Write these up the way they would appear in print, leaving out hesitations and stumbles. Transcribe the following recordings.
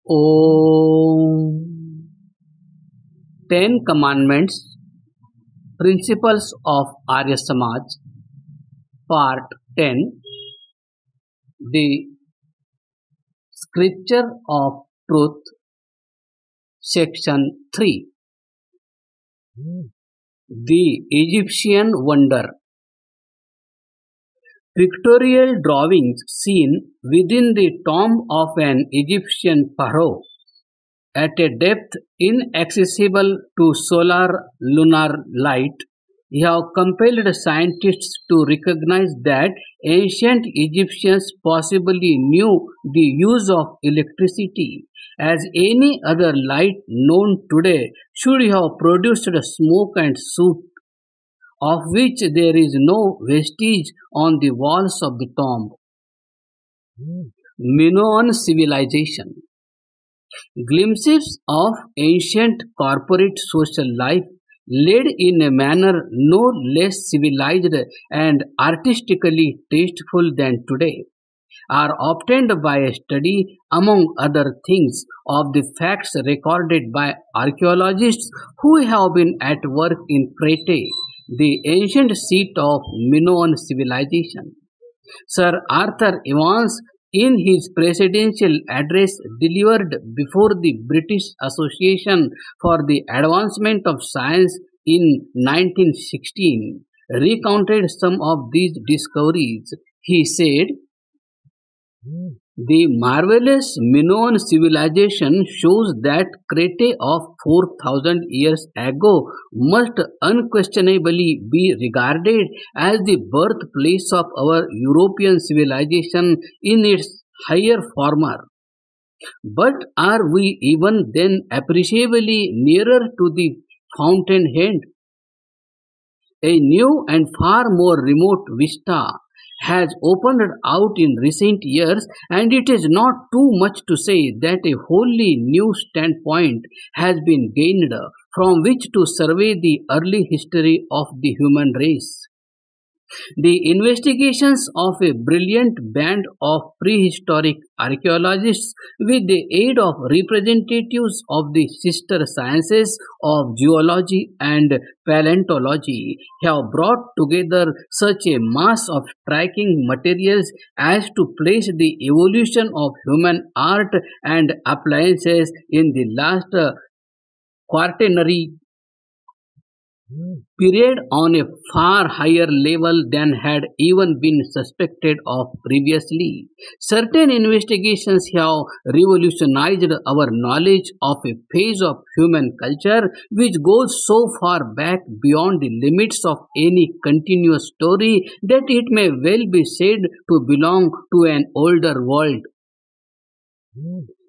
Om. 10 Commandments, Principles of Arya Samaj, Part 10, The Scripture of Truth, Section 3. The Egyptian Wonder. Pictorial drawings seen within the tomb of an Egyptian pharaoh at a depth inaccessible to lunar light have compelled scientists to recognize that ancient Egyptians possibly knew the use of electricity, as any other light known today should have produced smoke and soot, of which there is no vestige on the walls of the tomb. Minoan civilization. Glimpses of ancient corporate social life led in a manner no less civilized and artistically tasteful than today are obtained by a study, among other things, of the facts recorded by archaeologists who have been at work in Crete, the ancient seat of Minoan civilization. Sir Arthur Evans, in his presidential address delivered before the British Association for the Advancement of Science in 1916, recounted some of these discoveries. He said, "The marvelous Minoan civilization shows that Crete of 4,000 years ago must unquestionably be regarded as the birthplace of our European civilization in its higher former. But are we even then appreciably nearer to the fountainhead? A new and far more remote vista has opened out in recent years, and it is not too much to say that a wholly new standpoint has been gained from which to survey the early history of the human race. The investigations of a brilliant band of prehistoric archaeologists, with the aid of representatives of the sister sciences of geology and paleontology, have brought together such a mass of striking materials as to place the evolution of human art and appliances in the last quaternary period on a far higher level than had even been suspected of previously. Certain investigations have revolutionized our knowledge of a phase of human culture which goes so far back beyond the limits of any continuous story that it may well be said to belong to an older world."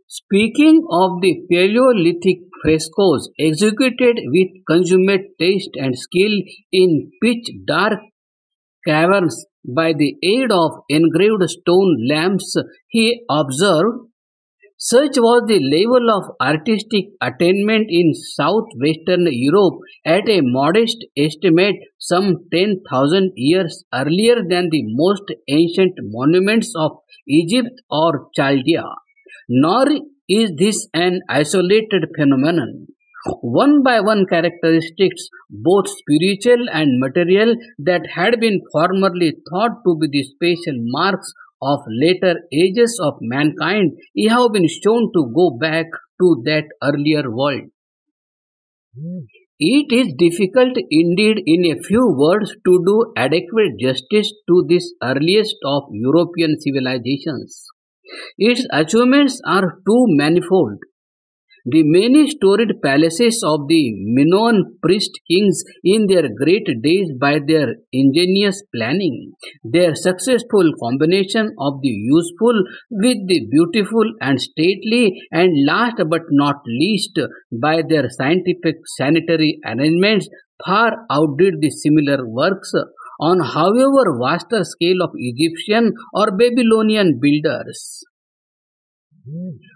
Speaking of the Paleolithic frescoes executed with consummate taste and skill in pitch dark caverns by the aid of engraved stone lamps, he observed, "Such was the level of artistic attainment in southwestern Europe at a modest estimate some 10,000 years earlier than the most ancient monuments of Egypt or Chaldea. Nor is this an isolated phenomenon. One by one characteristics, both spiritual and material, that had been formerly thought to be the special marks of later ages of mankind have been shown to go back to that earlier world." It is difficult indeed in a few words to do adequate justice to this earliest of European civilizations. Its achievements are too manifold. The many storied palaces of the Minoan priest kings in their great days by their ingenious planning, their successful combination of the useful with the beautiful and stately, and last but not least by their scientific sanitary arrangements, far outdid the similar works on however vaster scale of Egyptian or Babylonian builders.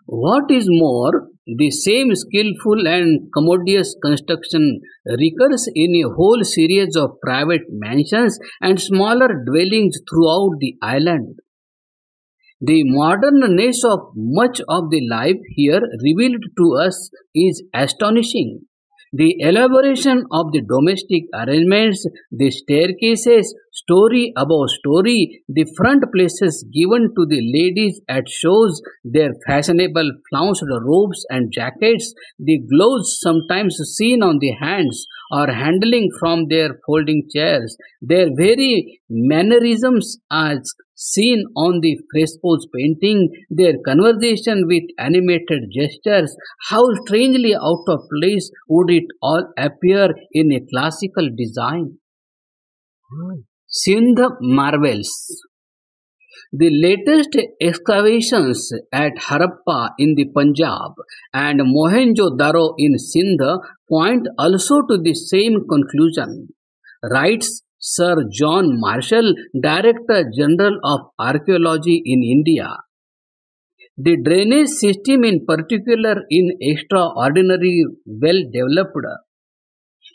What is more, the same skillful and commodious construction recurs in a whole series of private mansions and smaller dwellings throughout the island. The modernness of much of the life here revealed to us is astonishing. The elaboration of the domestic arrangements, the staircases, story above story, the front places given to the ladies at shows, their fashionable flounced robes and jackets, the gloves sometimes seen on the hands or handling from their folding chairs, their very mannerisms as seen on the frescoes painting, their conversation with animated gestures, how strangely out of place would it all appear in a classical design. Sindh marvels. The latest excavations at Harappa in the Punjab and Mohenjo-daro in Sindh point also to the same conclusion, writes Sir John Marshall, Director General of Archaeology in India. The drainage system in particular is extraordinarily well developed.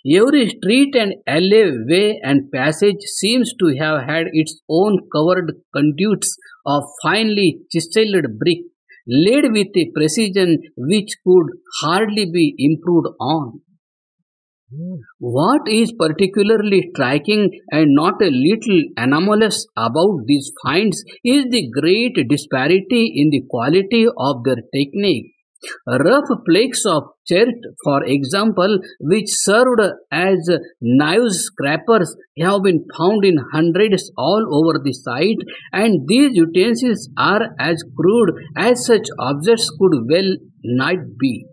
Every street and alley, way and passage seems to have had its own covered conduits of finely chiseled brick, laid with a precision which could hardly be improved on. What is particularly striking and not a little anomalous about these finds is the great disparity in the quality of their technique. Rough flakes of chert, for example, which served as knives scrapers, have been found in hundreds all over the site, and these utensils are as crude as such objects could well not be.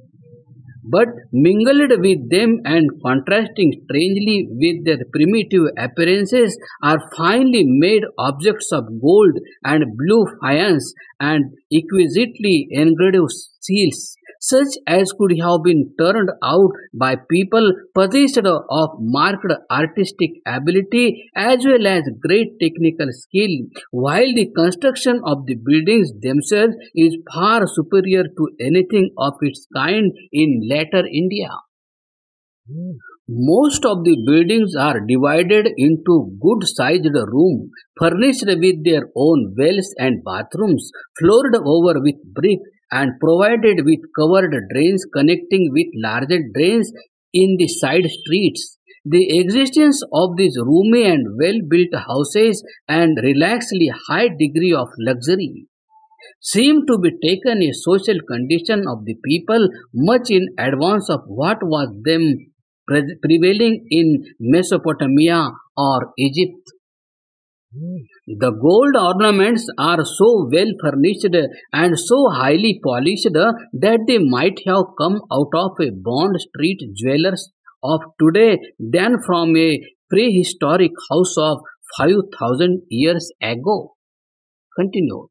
But mingled with them and contrasting strangely with their primitive appearances are finely made objects of gold and blue faience and exquisitely engraved seals, such as could have been turned out by people possessed of marked artistic ability as well as great technical skill, while the construction of the buildings themselves is far superior to anything of its kind in later India. Most of the buildings are divided into good sized rooms, furnished with their own wells and bathrooms, floored over with brick, and provided with covered drains connecting with larger drains in the side streets. The existence of these roomy and well built houses and relaxedly high degree of luxury seem to be taken a social condition of the people much in advance of what was then prevailing in Mesopotamia or Egypt. The gold ornaments are so well furnished and so highly polished that they might have come out of a Bond Street jewelers of today than from a prehistoric house of 5,000 years ago. Continued.